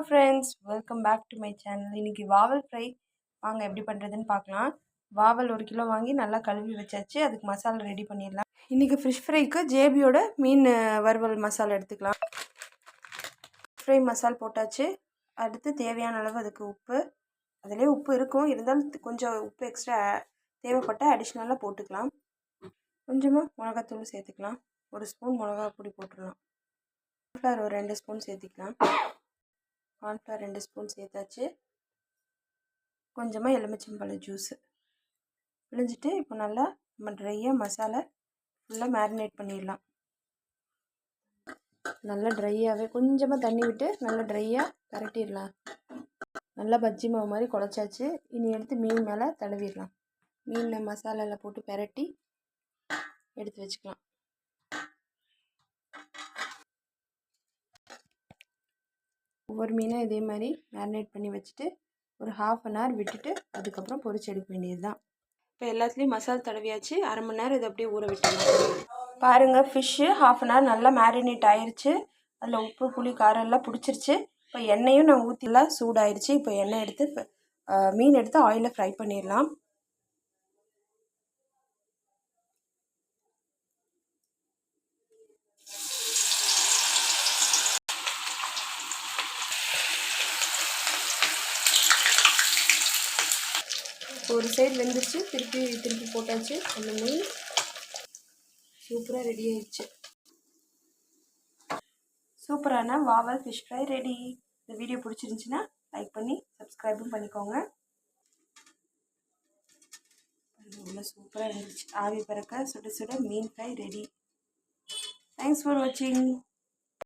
Friends, welcome back to my channel. இன்றைக்கி வாவல் fry வாங்க எப்படி பண்ணுறதுன்னு பார்க்கலாம். வாவல் 1 கிலோ வாங்கி நல்லா கழுவி வச்சாச்சு. அதுக்கு மசாலா ரெடி பண்ணிடலாம். இன்றைக்கி ஃபிஷ் ஃப்ரைக்கு ஜேபியோட மீன் வறுவல் மசாலா எடுத்துக்கலாம். ஃப்ரை மசாலா போட்டாச்சு. அடுத்து தேவையான அளவு அதுக்கு உப்பு, அதிலே உப்பு இருக்கும், இருந்தாலும் கொஞ்சம் உப்பு எக்ஸ்ட்ரா தேவைப்பட்ட அடிஷ்னலாக போட்டுக்கலாம். கொஞ்சமாக மிளகாத்தூள் சேர்த்துக்கலாம். 1 ஸ்பூன் மிளகா பொடி போட்டுடலாம். கார்ன்ஃப்ளவர் ஒரு 2 ஸ்பூன் சேர்த்துக்கலாம். கார்ன்ஃப்ளவர் 2 ஸ்பூன் சேர்த்தாச்சு. கொஞ்சமாக எலுமிச்சம்பழ ஜூஸு பிழிஞ்சிட்டு இப்போ நல்லா நம்ம ட்ரையாக மசாலா ஃபுல்லாக மேரினேட் பண்ணிடலாம். நல்லா ட்ரையாகவே கொஞ்சமாக தண்ணி விட்டு நல்லா ட்ரையாக பரட்டிடலாம். நல்லா பஜ்ஜி மாவு மாதிரி குழச்சாச்சு. இனி எடுத்து மீன் மேலே தடவிடலாம். மீனில் மசாலாவில் போட்டு பரட்டி எடுத்து வச்சுக்கலாம். ஒவ்வொரு மீனும் இதே மாதிரி மேரினேட் பண்ணி வச்சுட்டு ஒரு 1/2 hour விட்டுட்டு அதுக்கப்புறம் பொரிச்சு எடுக்க வேண்டியது தான். இப்போ எல்லாத்துலேயும் மசாலா தடவியாச்சு. 1/2 மணி நேரம் இதை அப்படியே ஊற விட்டுடலாம். பாருங்கள், ஃபிஷ்ஷு 1/2 hour நல்லா மேரினேட் ஆயிடுச்சு. அதில் உப்பு புளி காரம் எல்லாம் பிடிச்சிருச்சு. இப்போ எண்ணெயும் நான் ஊற்றிலாம் சூடாயிடுச்சு. இப்போ எண்ணெய் எடுத்து மீன் எடுத்து ஆயிலில் ஃப்ரை பண்ணிடலாம். ஒரு சைடு வெந்துருச்சு. திருப்பி போட்டாச்சு. அந்த மீன் சூப்பராக ரெடி ஆயிடுச்சு. சூப்பரான வாவல் ஃபிஷ் ஃப்ரை ரெடி. இந்த வீடியோ பிடிச்சிருந்துச்சின்னா லைக் பண்ணி சப்ஸ்கிரைபும் பண்ணிக்கோங்க. இவ்வளோ சூப்பராக இருந்துச்சு. ஆவி பறக்க சுட சுட மீன் ஃப்ரை ரெடி. தேங்க்ஸ் ஃபார் வாட்சிங்.